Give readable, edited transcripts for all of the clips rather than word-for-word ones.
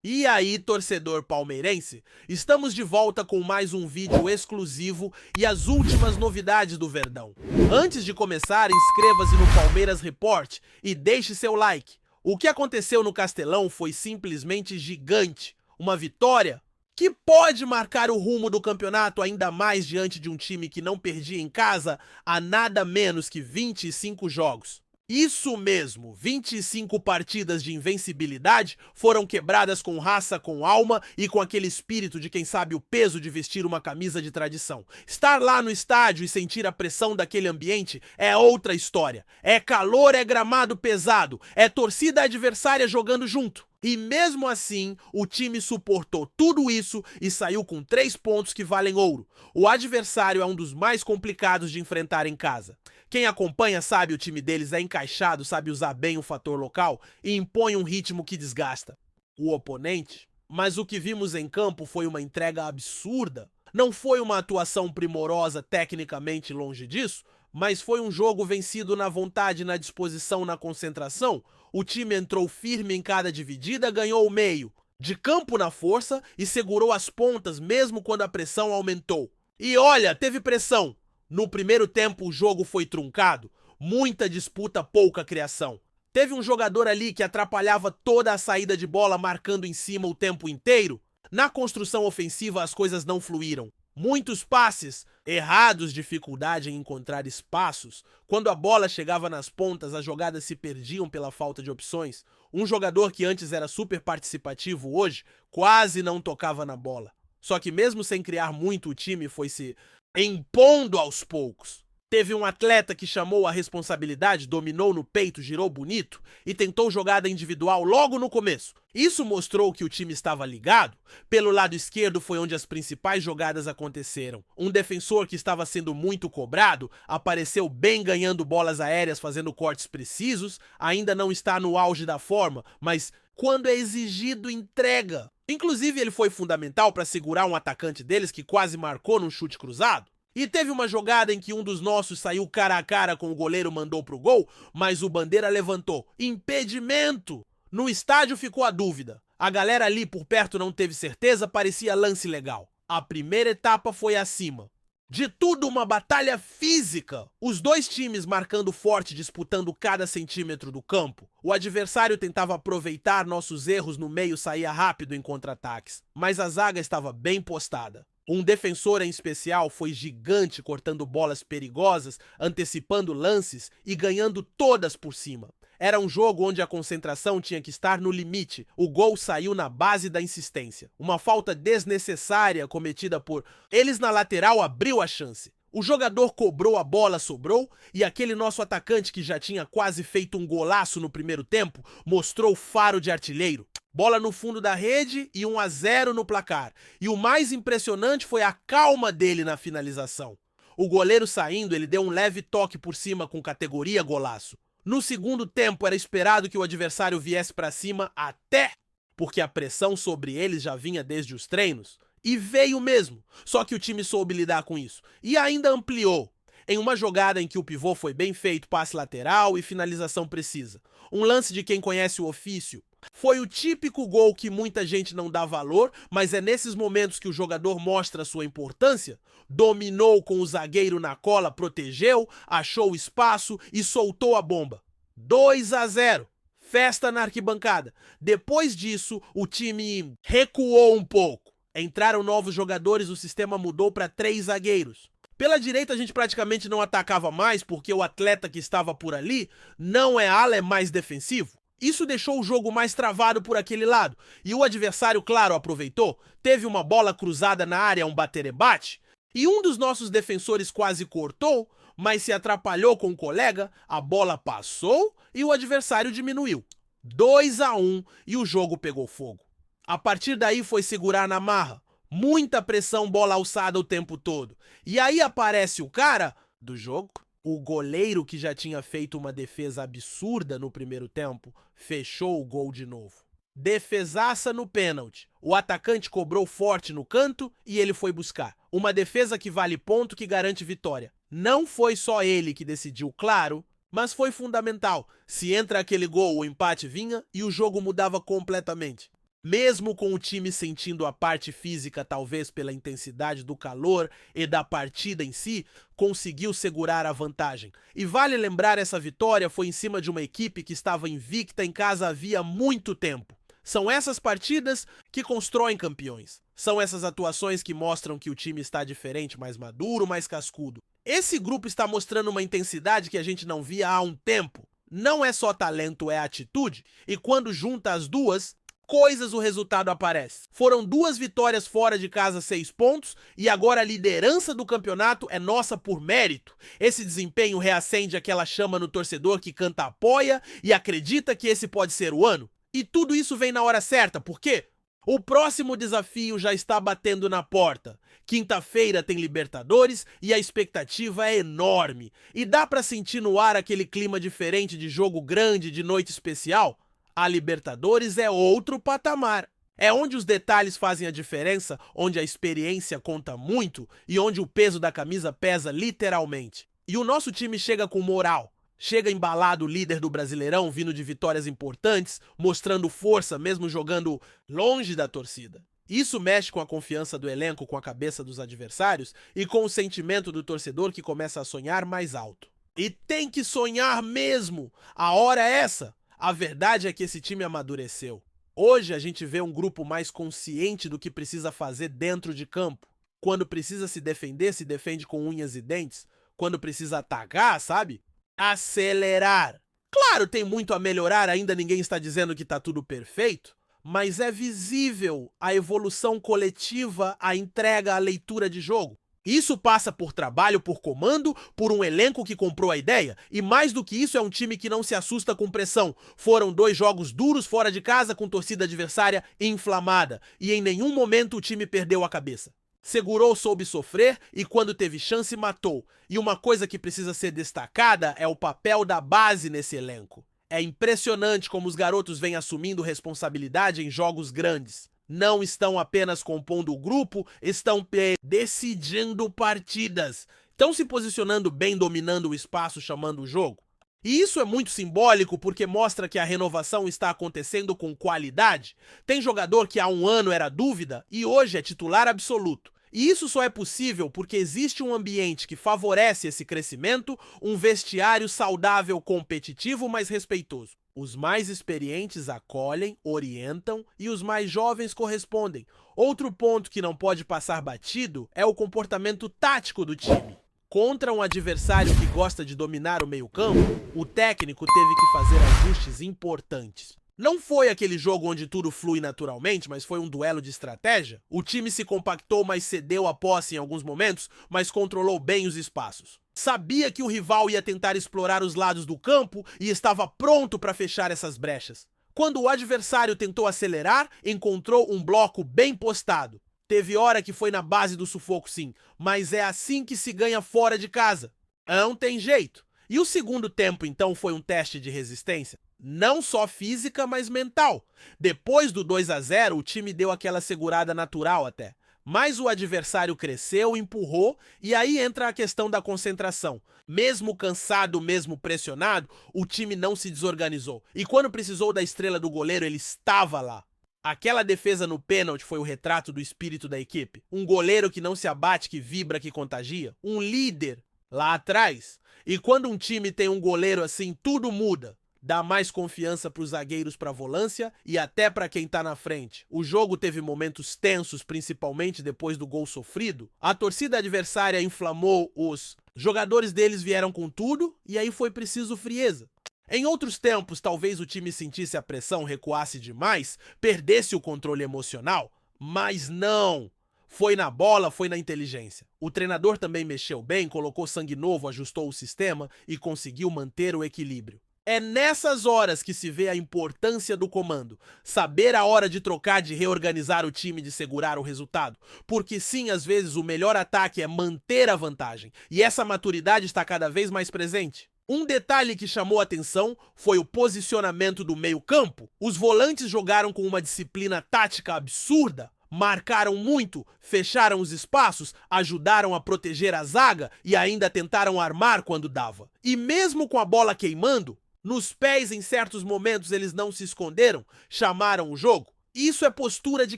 E aí, torcedor palmeirense, estamos de volta com mais um vídeo exclusivo e as últimas novidades do Verdão. Antes de começar, inscreva-se no Palmeiras Report e deixe seu like. O que aconteceu no Castelão foi simplesmente gigante. Uma vitória que pode marcar o rumo do campeonato, ainda mais diante de um time que não perdia em casa há nada menos que 25 jogos. Isso mesmo, 25 partidas de invencibilidade foram quebradas com raça, com alma e com aquele espírito de quem sabe o peso de vestir uma camisa de tradição. Estar lá no estádio e sentir a pressão daquele ambiente é outra história. É calor, é gramado pesado, é torcida adversária jogando junto. E mesmo assim, o time suportou tudo isso e saiu com 3 pontos que valem ouro. O adversário é um dos mais complicados de enfrentar em casa. Quem acompanha sabe o time deles é encaixado, sabe usar bem o fator local e impõe um ritmo que desgasta o oponente. Mas o que vimos em campo foi uma entrega absurda. Não foi uma atuação primorosa tecnicamente, longe disso, mas foi um jogo vencido na vontade, na disposição, na concentração. O time entrou firme em cada dividida, ganhou o meio, de campo na força e segurou as pontas mesmo quando a pressão aumentou. E olha, teve pressão. No primeiro tempo o jogo foi truncado, muita disputa, pouca criação. Teve um jogador ali que atrapalhava toda a saída de bola marcando em cima o tempo inteiro. Na construção ofensiva as coisas não fluíram. Muitos passes errados, dificuldade em encontrar espaços. Quando a bola chegava nas pontas, as jogadas se perdiam pela falta de opções. Um jogador que antes era super participativo hoje quase não tocava na bola. Só que mesmo sem criar muito, o time foi se impondo aos poucos. Teve um atleta que chamou a responsabilidade, dominou no peito, girou bonito e tentou jogada individual logo no começo. Isso mostrou que o time estava ligado. Pelo lado esquerdo foi onde as principais jogadas aconteceram. Um defensor que estava sendo muito cobrado apareceu bem ganhando bolas aéreas, fazendo cortes precisos. Ainda não está no auge da forma, mas quando é exigido, entrega. Inclusive, ele foi fundamental para segurar um atacante deles que quase marcou num chute cruzado. E teve uma jogada em que um dos nossos saiu cara a cara com o goleiro, mandou pro gol, mas o Bandeira levantou. Impedimento! No estádio ficou a dúvida. A galera ali por perto não teve certeza, parecia lance legal. A primeira etapa foi acima. De tudo, uma batalha física. Os dois times marcando forte, disputando cada centímetro do campo. O adversário tentava aproveitar nossos erros no meio, saía rápido em contra-ataques. Mas a zaga estava bem postada. Um defensor em especial foi gigante, cortando bolas perigosas, antecipando lances e ganhando todas por cima. Era um jogo onde a concentração tinha que estar no limite. O gol saiu na base da insistência. Uma falta desnecessária cometida por eles na lateral abriu a chance. O jogador cobrou, a bola sobrou e aquele nosso atacante que já tinha quase feito um golaço no primeiro tempo mostrou faro de artilheiro. Bola no fundo da rede e 1-0 no placar. E o mais impressionante foi a calma dele na finalização. O goleiro saindo, ele deu um leve toque por cima com categoria golaço. No segundo tempo era esperado que o adversário viesse para cima até porque a pressão sobre eles já vinha desde os treinos. E veio mesmo, só que o time soube lidar com isso. E ainda ampliou. Em uma jogada em que o pivô foi bem feito, passe lateral e finalização precisa. Um lance de quem conhece o ofício. Foi o típico gol que muita gente não dá valor, mas é nesses momentos que o jogador mostra sua importância. Dominou com o zagueiro na cola, protegeu, achou o espaço e soltou a bomba. 2-0. Festa na arquibancada. Depois disso, o time recuou um pouco. Entraram novos jogadores, o sistema mudou para 3 zagueiros. Pela direita a gente praticamente não atacava mais porque o atleta que estava por ali não é ala, é mais defensivo. Isso deixou o jogo mais travado por aquele lado. E o adversário, claro, aproveitou. Teve uma bola cruzada na área, um bater-rebate. E um dos nossos defensores quase cortou, mas se atrapalhou com o colega. A bola passou e o adversário diminuiu. 2-1 e o jogo pegou fogo. A partir daí foi segurar na marra. Muita pressão, bola alçada o tempo todo. E aí aparece o cara do jogo. O goleiro, que já tinha feito uma defesa absurda no primeiro tempo, fechou o gol de novo. Defesaça no pênalti. O atacante cobrou forte no canto e ele foi buscar. Uma defesa que vale ponto, que garante vitória. Não foi só ele que decidiu, claro, mas foi fundamental. Se entra aquele gol, o empate vinha e o jogo mudava completamente. Mesmo com o time sentindo a parte física, talvez pela intensidade do calor e da partida em si, conseguiu segurar a vantagem. E vale lembrar, essa vitória foi em cima de uma equipe que estava invicta em casa havia muito tempo. São essas partidas que constroem campeões. São essas atuações que mostram que o time está diferente, mais maduro, mais cascudo. Esse grupo está mostrando uma intensidade que a gente não via há um tempo. Não é só talento, é atitude. E quando junta as duas coisas, o resultado aparece. Foram 2 vitórias fora de casa, 6 pontos, e agora a liderança do campeonato é nossa por mérito. Esse desempenho reacende aquela chama no torcedor que canta apoia e acredita que esse pode ser o ano. E tudo isso vem na hora certa, por quê? O próximo desafio já está batendo na porta. Quinta-feira tem Libertadores e a expectativa é enorme. E dá pra sentir no ar aquele clima diferente de jogo grande, de noite especial? A Libertadores é outro patamar. É onde os detalhes fazem a diferença, onde a experiência conta muito e onde o peso da camisa pesa literalmente. E o nosso time chega com moral. Chega embalado, líder do Brasileirão, vindo de vitórias importantes, mostrando força mesmo jogando longe da torcida. Isso mexe com a confiança do elenco, com a cabeça dos adversários e com o sentimento do torcedor que começa a sonhar mais alto. E tem que sonhar mesmo! A hora é essa! A verdade é que esse time amadureceu. Hoje a gente vê um grupo mais consciente do que precisa fazer dentro de campo. Quando precisa se defender, se defende com unhas e dentes. Quando precisa atacar, sabe? Acelerar. Claro, tem muito a melhorar, ainda ninguém está dizendo que está tudo perfeito, mas é visível a evolução coletiva, a entrega, a leitura de jogo. Isso passa por trabalho, por comando, por um elenco que comprou a ideia, e mais do que isso é um time que não se assusta com pressão. Foram 2 jogos duros fora de casa com torcida adversária inflamada, e em nenhum momento o time perdeu a cabeça. Segurou, soube sofrer e quando teve chance matou. E uma coisa que precisa ser destacada é o papel da base nesse elenco. É impressionante como os garotos vêm assumindo responsabilidade em jogos grandes. Não estão apenas compondo o grupo, estão decidindo partidas. Estão se posicionando bem, dominando o espaço, chamando o jogo. E isso é muito simbólico porque mostra que a renovação está acontecendo com qualidade. Tem jogador que há um ano era dúvida e hoje é titular absoluto. E isso só é possível porque existe um ambiente que favorece esse crescimento, um vestiário saudável, competitivo, mas respeitoso. Os mais experientes acolhem, orientam e os mais jovens correspondem. Outro ponto que não pode passar batido é o comportamento tático do time. Contra um adversário que gosta de dominar o meio-campo, o técnico teve que fazer ajustes importantes. Não foi aquele jogo onde tudo flui naturalmente, mas foi um duelo de estratégia. O time se compactou, mas cedeu a posse em alguns momentos, mas controlou bem os espaços. Sabia que o rival ia tentar explorar os lados do campo e estava pronto para fechar essas brechas. Quando o adversário tentou acelerar, encontrou um bloco bem postado. Teve hora que foi na base do sufoco, sim, mas é assim que se ganha fora de casa. Não tem jeito. E o segundo tempo, então, foi um teste de resistência? Não só física, mas mental. Depois do 2-0, o time deu aquela segurada natural até. Mas o adversário cresceu, empurrou, e aí entra a questão da concentração. Mesmo cansado, mesmo pressionado, o time não se desorganizou. E quando precisou da estrela do goleiro, ele estava lá. Aquela defesa no pênalti foi o retrato do espírito da equipe. Um goleiro que não se abate, que vibra, que contagia. Um líder lá atrás. E quando um time tem um goleiro assim, tudo muda. Dá mais confiança para os zagueiros, para a volância e até para quem tá na frente. O jogo teve momentos tensos, principalmente depois do gol sofrido. A torcida adversária inflamou os jogadores deles, vieram com tudo e aí foi preciso frieza. Em outros tempos, talvez o time sentisse a pressão, recuasse demais, perdesse o controle emocional, mas não. Foi na bola, foi na inteligência. O treinador também mexeu bem, colocou sangue novo, ajustou o sistema e conseguiu manter o equilíbrio. É nessas horas que se vê a importância do comando. Saber a hora de trocar, de reorganizar o time, de segurar o resultado. Porque sim, às vezes o melhor ataque é manter a vantagem. E essa maturidade está cada vez mais presente. Um detalhe que chamou a atenção foi o posicionamento do meio-campo. Os volantes jogaram com uma disciplina tática absurda. Marcaram muito, fecharam os espaços, ajudaram a proteger a zaga e ainda tentaram armar quando dava. E mesmo com a bola queimando, nos pés em certos momentos eles não se esconderam, chamaram o jogo. Isso é postura de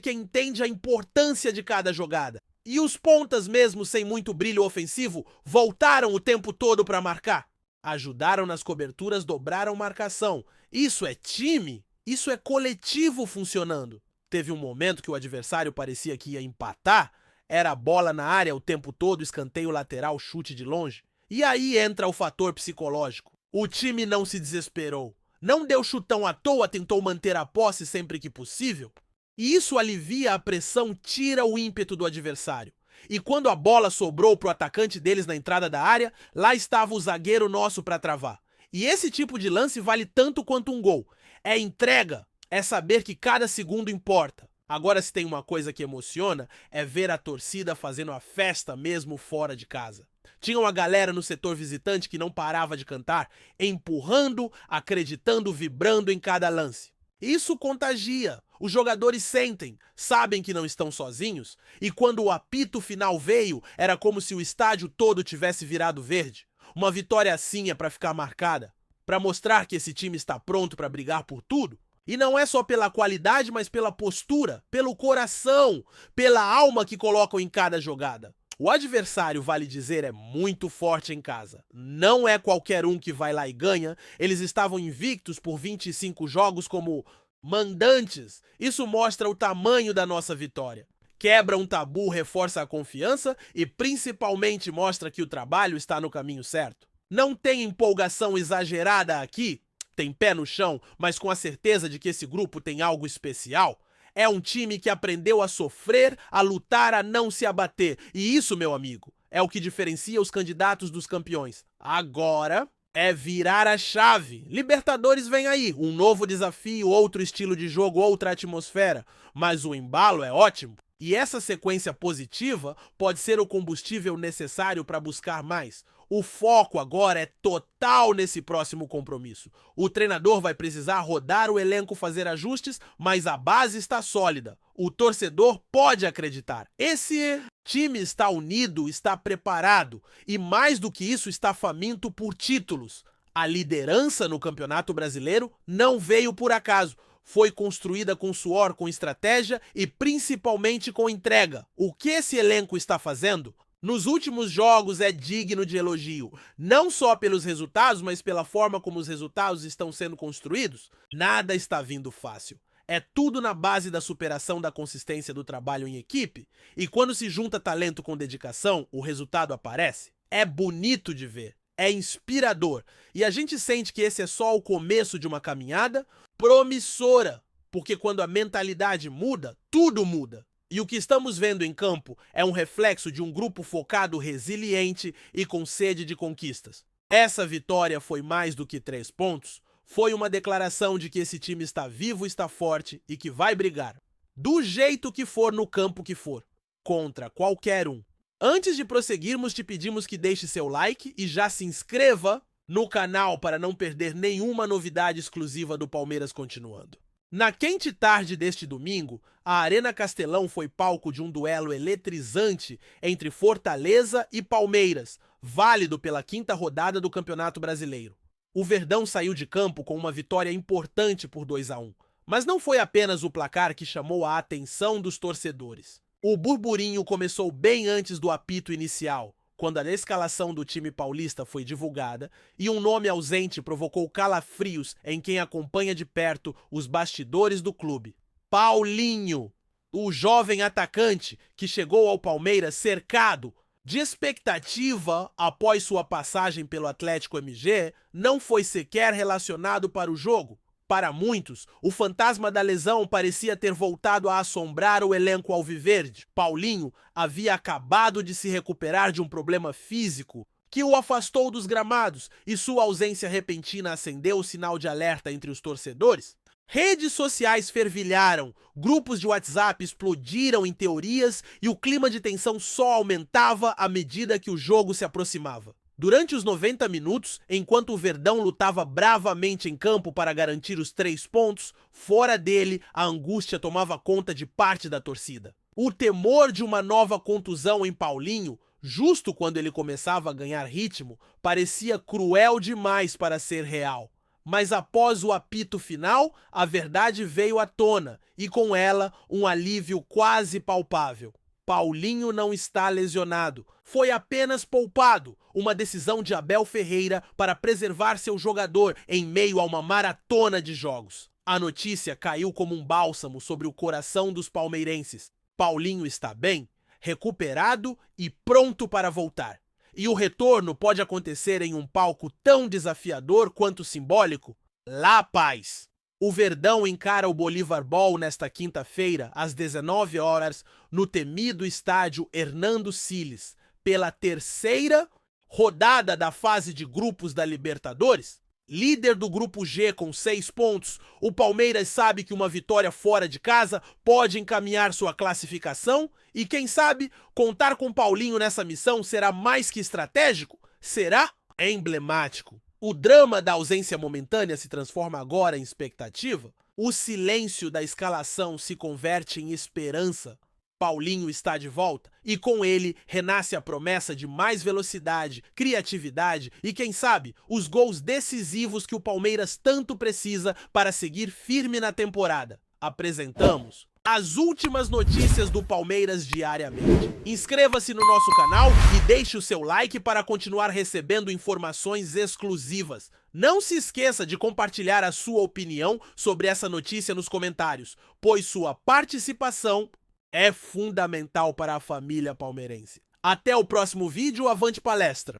quem entende a importância de cada jogada. E os pontas, mesmo sem muito brilho ofensivo, voltaram o tempo todo para marcar. Ajudaram nas coberturas, dobraram marcação. Isso é time? Isso é coletivo funcionando. Teve um momento que o adversário parecia que ia empatar. Era bola na área o tempo todo, escanteio lateral, chute de longe. E aí entra o fator psicológico. O time não se desesperou. Não deu chutão à toa, tentou manter a posse sempre que possível. E isso alivia a pressão, tira o ímpeto do adversário. E quando a bola sobrou pro atacante deles na entrada da área, lá estava o zagueiro nosso para travar. E esse tipo de lance vale tanto quanto um gol. É entrega, é saber que cada segundo importa. Agora, se tem uma coisa que emociona, é ver a torcida fazendo a festa mesmo fora de casa. Tinha uma galera no setor visitante que não parava de cantar, empurrando, acreditando, vibrando em cada lance. Isso contagia. Os jogadores sentem, sabem que não estão sozinhos, e quando o apito final veio, era como se o estádio todo tivesse virado verde. Uma vitória assim é para ficar marcada, para mostrar que esse time está pronto para brigar por tudo. E não é só pela qualidade, mas pela postura, pelo coração, pela alma que colocam em cada jogada. O adversário, vale dizer, é muito forte em casa. Não é qualquer um que vai lá e ganha. Eles estavam invictos por 25 jogos como mandantes. Isso mostra o tamanho da nossa vitória. Quebra um tabu, reforça a confiança e principalmente mostra que o trabalho está no caminho certo. Não tem empolgação exagerada aqui, tem pé no chão, mas com a certeza de que esse grupo tem algo especial. É um time que aprendeu a sofrer, a lutar, a não se abater. E isso, meu amigo, é o que diferencia os candidatos dos campeões. Agora é virar a chave. Libertadores vem aí, um novo desafio, outro estilo de jogo, outra atmosfera. Mas o embalo é ótimo. E essa sequência positiva pode ser o combustível necessário para buscar mais. O foco agora é total nesse próximo compromisso. O treinador vai precisar rodar o elenco, fazer ajustes, mas a base está sólida. O torcedor pode acreditar. Esse time está unido, está preparado e, mais do que isso, está faminto por títulos. A liderança no Campeonato Brasileiro não veio por acaso. Foi construída com suor, com estratégia e principalmente com entrega. O que esse elenco está fazendo nos últimos jogos é digno de elogio, não só pelos resultados, mas pela forma como os resultados estão sendo construídos. Nada está vindo fácil. É tudo na base da superação da consistência do trabalho em equipe, e quando se junta talento com dedicação, o resultado aparece. É bonito de ver, é inspirador, e a gente sente que esse é só o começo de uma caminhada promissora, porque quando a mentalidade muda, tudo muda. E o que estamos vendo em campo é um reflexo de um grupo focado, resiliente e com sede de conquistas. Essa vitória foi mais do que 3 pontos, foi uma declaração de que esse time está vivo, está forte e que vai brigar, do jeito que for no campo que for, contra qualquer um. Antes de prosseguirmos, te pedimos que deixe seu like e já se inscreva no canal para não perder nenhuma novidade exclusiva do Palmeiras continuando. Na quente tarde deste domingo, a Arena Castelão foi palco de um duelo eletrizante entre Fortaleza e Palmeiras, válido pela 5ª rodada do Campeonato Brasileiro. O Verdão saiu de campo com uma vitória importante por 2-1, mas não foi apenas o placar que chamou a atenção dos torcedores. O burburinho começou bem antes do apito inicial, quando a escalação do time paulista foi divulgada e um nome ausente provocou calafrios em quem acompanha de perto os bastidores do clube. Paulinho, o jovem atacante que chegou ao Palmeiras cercado de expectativa após sua passagem pelo Atlético MG, não foi sequer relacionado para o jogo. Para muitos, o fantasma da lesão parecia ter voltado a assombrar o elenco alviverde. Paulinho havia acabado de se recuperar de um problema físico que o afastou dos gramados e sua ausência repentina acendeu o sinal de alerta entre os torcedores. Redes sociais fervilharam, grupos de WhatsApp explodiram em teorias e o clima de tensão só aumentava à medida que o jogo se aproximava. Durante os 90 minutos, enquanto o Verdão lutava bravamente em campo para garantir os 3 pontos, fora dele, a angústia tomava conta de parte da torcida. O temor de uma nova contusão em Paulinho, justo quando ele começava a ganhar ritmo, parecia cruel demais para ser real. Mas após o apito final, a verdade veio à tona e com ela um alívio quase palpável. Paulinho não está lesionado, foi apenas poupado, uma decisão de Abel Ferreira para preservar seu jogador em meio a uma maratona de jogos. A notícia caiu como um bálsamo sobre o coração dos palmeirenses. Paulinho está bem, recuperado e pronto para voltar. E o retorno pode acontecer em um palco tão desafiador quanto simbólico? La Paz. O Verdão encara o Bolívar Ball nesta quinta-feira, às 19 horas, no temido estádio Hernando Siles, pela terceira rodada da fase de grupos da Libertadores. Líder do grupo G com 6 pontos, o Palmeiras sabe que uma vitória fora de casa pode encaminhar sua classificação e, quem sabe, contar com Paulinho nessa missão será mais que estratégico? Será? É emblemático. O drama da ausência momentânea se transforma agora em expectativa? O silêncio da escalação se converte em esperança? Paulinho está de volta e com ele renasce a promessa de mais velocidade, criatividade e, quem sabe, os gols decisivos que o Palmeiras tanto precisa para seguir firme na temporada. Apresentamos as últimas notícias do Palmeiras diariamente. Inscreva-se no nosso canal e deixe o seu like para continuar recebendo informações exclusivas. Não se esqueça de compartilhar a sua opinião sobre essa notícia nos comentários, pois sua participação é fundamental para a família palmeirense. Até o próximo vídeo, avante palestra!